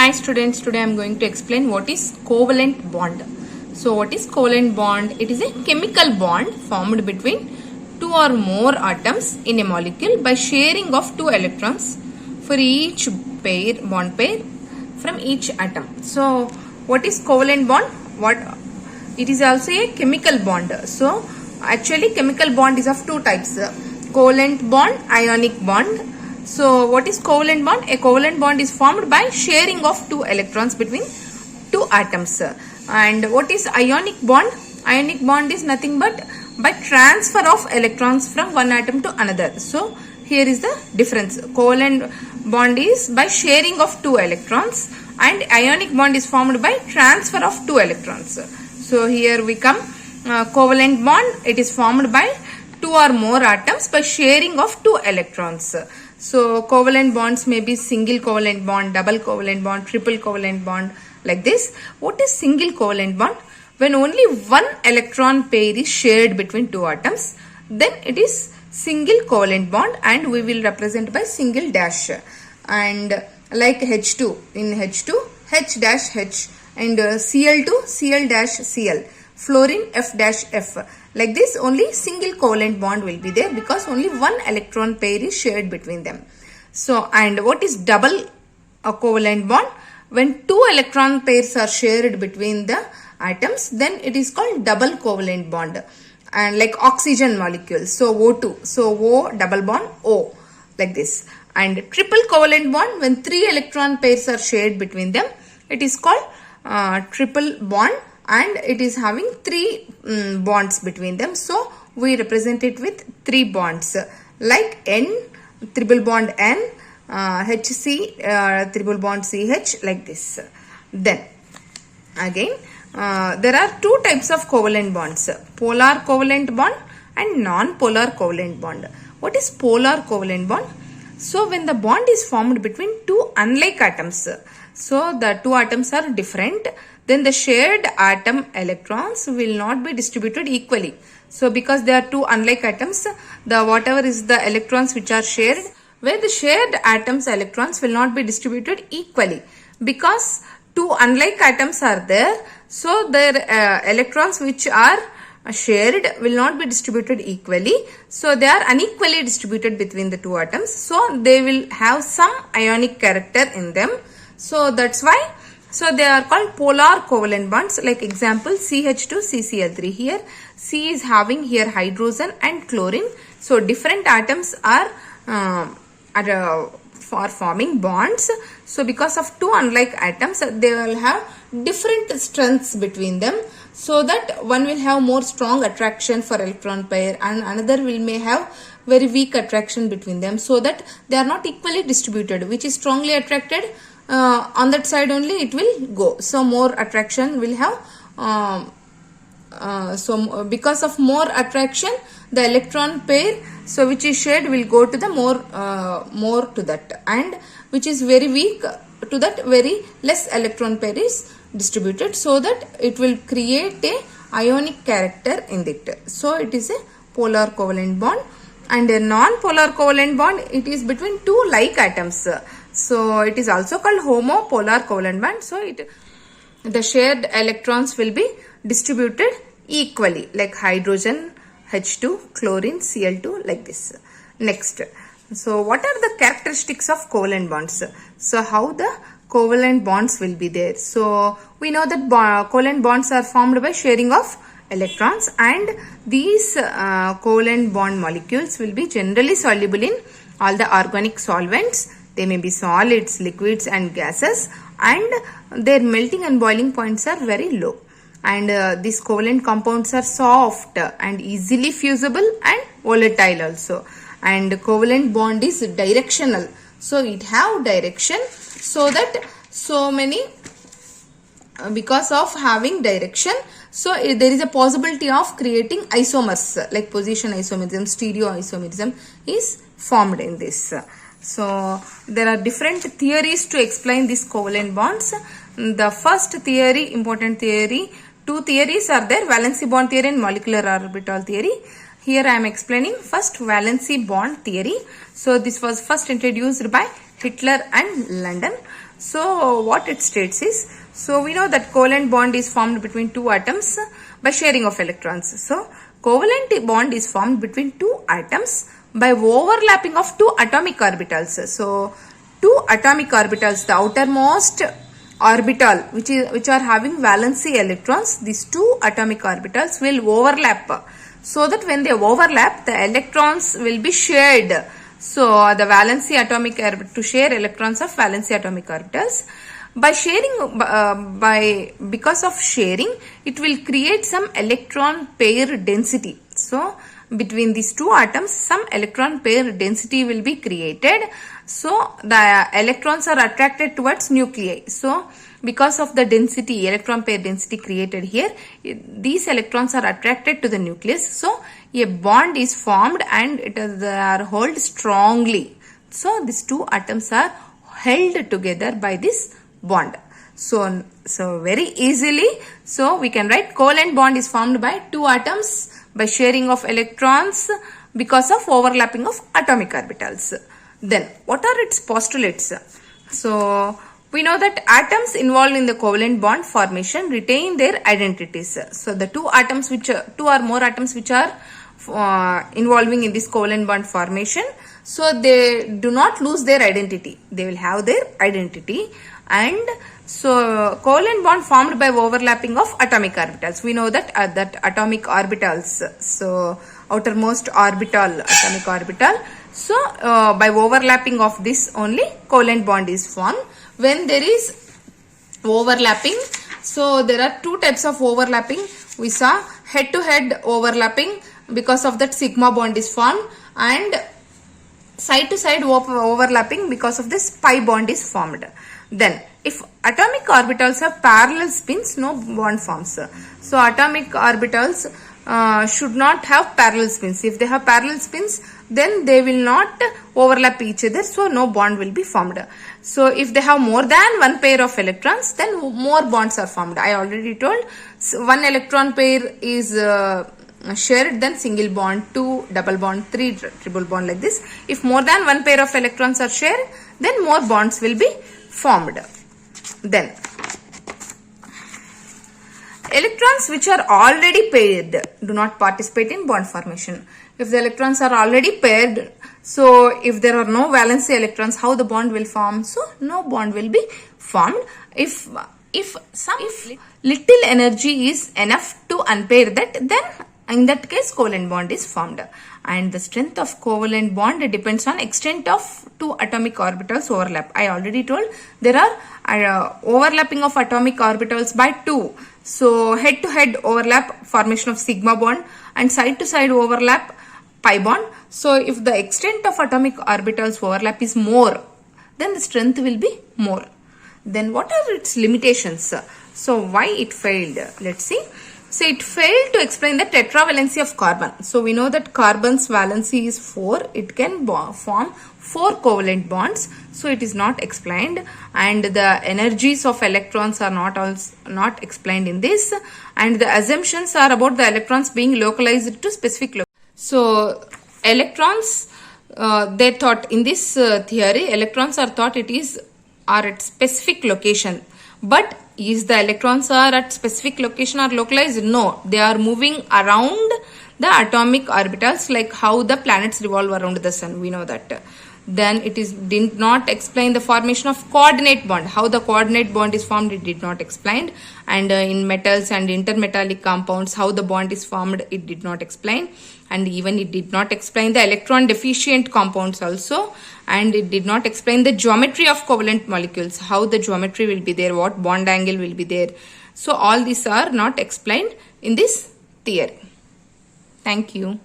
Hi students, today I am going to explain what is covalent bond. So what is covalent bond? It is a chemical bond formed between two or more atoms in a molecule by sharing of two electrons for each bond pair from each atom. So what is covalent bond? It is also a chemical bond. So actually chemical bond is of two types, covalent bond, ionic bond. So what is covalent bond? A covalent bond is formed by sharing of two electrons between two atoms. And what is ionic bond? Ionic bond is nothing but by transfer of electrons from one atom to another. So here is the difference. Covalent bond is by sharing of two electrons and ionic bond is formed by transfer of two electrons. So here we come, covalent bond, it is formed by two or more atoms by sharing of two electrons. So covalent bonds may be single covalent bond, double covalent bond, triple covalent bond, like this. What is single covalent bond? When only one electron pair is shared between two atoms, then it is single covalent bond and we will represent by single dash. And like H2, in H2, H dash H, and Cl2, Cl dash Cl, fluorine F dash F. Like this, only single covalent bond will be there because only one electron pair is shared between them. So, and what is double covalent bond? When two electron pairs are shared between the atoms, then it is called double covalent bond. And like oxygen molecules, so O2, so O double bond O, like this. And triple covalent bond, when three electron pairs are shared between them, it is called triple bond. And it is having three bonds between them. So we represent it with three bonds like N, triple bond N, HC, triple bond CH, like this. Then again there are two types of covalent bonds, polar covalent bond and non-polar covalent bond. What is polar covalent bond? So when the bond is formed between two unlike atoms, so the two atoms are different, then the shared atom electrons will not be distributed equally. So because they are two unlike atoms, the whatever is the electrons which are shared, where the shared atoms electrons will not be distributed equally because two unlike atoms are there. So their electrons which are shared will not be distributed equally. So they are unequally distributed between the two atoms. So they will have some ionic character in them. So that's why. So they are called polar covalent bonds. Like example, CH2, CCl3. Here C is having here hydrogen and chlorine. So different atoms are for forming bonds. So because of two unlike atoms, they will have different strengths between them. So that one will have more strong attraction for electron pair and another may have very weak attraction between them. So that they are not equally distributed. Which is strongly attracted, on that side only it will go. So more attraction will have, so because of more attraction the electron pair so which is shared will go to the more to that, and which is very weak to that very less electron pair is distributed, so that it will create a ionic character in it. So it is a polar covalent bond. And a non-polar covalent bond, it is between two like atoms. So it is also called homopolar covalent bond. So the shared electrons will be distributed equally, like hydrogen, H2, chlorine, Cl2, like this. Next, so what are the characteristics of covalent bonds? So how the covalent bonds will be there? So we know that covalent bonds are formed by sharing of electrons, and these covalent bond molecules will be generally soluble in all the organic solvents. They may be solids, liquids and gases, and their melting and boiling points are very low. And these covalent compounds are soft and easily fusible and volatile also. And covalent bond is directional. So it have direction, so that so many, because of having direction, so there is a possibility of creating isomers like position isomerism, stereo isomerism is formed in this. So there are different theories to explain these covalent bonds. The first theory, important theory, two theories are there, valency bond theory and molecular orbital theory. Here I am explaining first valency bond theory. So this was first introduced by Hitler and London. So what it states is, so we know that covalent bond is formed between two atoms by sharing of electrons. So covalent bond is formed between two atoms by overlapping of two atomic orbitals. So two atomic orbitals, the outermost orbital which are having valency electrons, these two atomic orbitals will overlap, so that when they overlap the electrons will be shared. So the valency atomic to share electrons of valency atomic orbitals. By sharing, because of sharing, it will create some electron pair density. So between these two atoms, some electron pair density will be created. So the electrons are attracted towards nuclei. So because of the density, electron pair density created here, these electrons are attracted to the nucleus. So a bond is formed and they are held strongly. So these two atoms are held together by this bond. So very easily, so we can write covalent bond is formed by two atoms by sharing of electrons because of overlapping of atomic orbitals. Then what are its postulates? So we know that atoms involved in the covalent bond formation retain their identities. So the two or more atoms which are involving in this covalent bond formation, so they do not lose their identity. They will have their identity. And so covalent bond formed by overlapping of atomic orbitals. We know that atomic orbitals, so outermost orbital, atomic orbital. So by overlapping of this only covalent bond is formed. When there is overlapping, so there are two types of overlapping. We saw head to head overlapping, because of that sigma bond is formed, and side to side overlapping, because of this pi bond is formed. Then if atomic orbitals have parallel spins, no bond forms. So atomic orbitals should not have parallel spins. If they have parallel spins, then they will not overlap each other, so no bond will be formed. So if they have more than one pair of electrons, then more bonds are formed. I already told, so one electron pair is shared, then single bond, 2 double bond, 3 triple bond, like this. If more than one pair of electrons are shared, then more bonds will be formed. Then electrons which are already paired do not participate in bond formation. If the electrons are already paired, so if there are no valency electrons, how the bond will form? So no bond will be formed. If little energy is enough to unpair that, then in that case covalent bond is formed. And the strength of covalent bond depends on extent of two atomic orbitals overlap. I already told there are overlapping of atomic orbitals by 2. So head to head overlap, formation of sigma bond, and side to side overlap, pi bond. So if the extent of atomic orbitals overlap is more, then the strength will be more. Then what are its limitations? So why it failed? Let's see. So it failed to explain the tetravalency of carbon. So we know that carbon's valency is 4. It can form 4 covalent bonds. So it is not explained, and the energies of electrons are not explained in this, and the assumptions are about the electrons being localized to specific location. So electrons, they thought in this theory, electrons are thought are at specific location. But is the electrons are at specific location or localized? No, they are moving around the atomic orbitals, like how the planets revolve around the sun. We know that. Then it did not explain the formation of coordinate bond. How the coordinate bond is formed, it did not explain. And in metals and intermetallic compounds, how the bond is formed, it did not explain. And even it did not explain the electron deficient compounds also. And it did not explain the geometry of covalent molecules, how the geometry will be there, what bond angle will be there. So all these are not explained in this theory. Thank you.